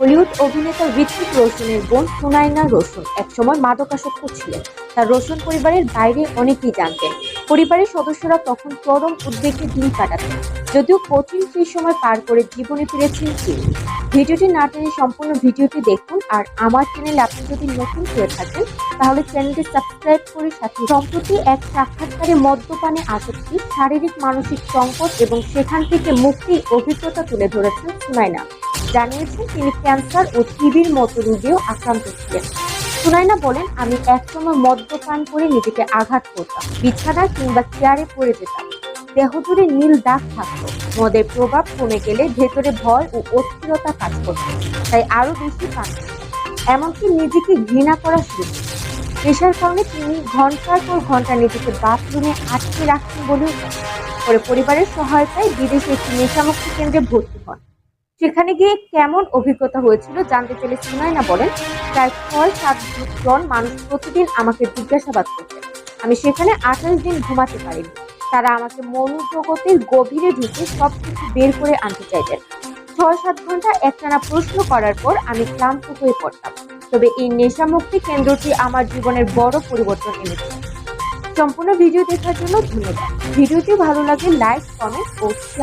Hollywood অভিনেতা হৃতিক রোশনের বোন সুনায়না রোশন একসময় মাদকাসক্ত ছিলেন। তার রোশন পরিবারের বাইরে অনেকেই জানতেন। পরিবারের সদস্যরা তখন চরম উদ্বেগে দিন কাটাতেন। যদিও কঠিন সেই সময় পার করে জীবনে ফিরেছেন তিনি। ভিডিওটি না টেনে সম্পূর্ণ ভিডিওটি দেখুন। আর আমার চ্যানেলে আপনি যদি নতুন হয়ে থাকেন তাহলে চ্যানেলটি সাবস্ক্রাইব করে সাথে। সম্প্রতি এক সাক্ষাৎকারে মদ্যপানে আসক্তি, শারীরিক মানসিক সংকট এবং সেখান থেকে মুক্তির অভিজ্ঞতা তুলে ধরেছেন সুনায়না। জানিয়েছেন তিনি ক্যান্সার ও টিবির মতো রোগেও আক্রান্ত ছিলেন। সুনায়না বলেন, আমি একসময় মদ্যপান করে নিজেকে আঘাত করতাম, বিছানা কিংবা চেয়ারে পড়ে যেতাম। দেহ জুড়ে নীল দাগ থাকতো। মদের প্রভাব কমে গেলে ভেতরে ভয় ও অস্থিরতা কাজ করত, তাই আরো বেশি পান করতাম। এমনকি নিজেকে ঘৃণা করা শুরু করত। পেশার কারণে তিনি ঘন্টার পর ঘন্টা নিজেকে বাথরুমে আটকে রাখতেন বলেও জানান। পরে পরিবারের সহায়তায় বিদেশে একটি নেশামুক্তি কেন্দ্রে ভর্তি হন। সেখানে গিয়ে কেমন অভিজ্ঞতা হয়েছিল জানতে চাইলে সুনায়না বলেন, প্রায় 6-7 জন মানুষ প্রতিদিন আমাকে জিজ্ঞাসাবাদ করতেন। আমি সেখানে 28 দিন ঘুমাতে পারিনি। তারা আমাকে মনোজগতের গভীরে ঢুকে সবকিছু বের করে আনতে চাইতেন। 6-7 ঘন্টা একটানা প্রশ্ন করার পর আমি ক্লান্ত হয়ে পড়তাম। তবে এই নেশামুক্তি কেন্দ্রটি আমার জীবনের বড় পরিবর্তন এনেছে। সম্পূর্ণ ভিডিও দেখার জন্য ধন্যবাদ। ভিডিওটি ভালো লাগে লাইক, কমেন্ট ও শেয়ার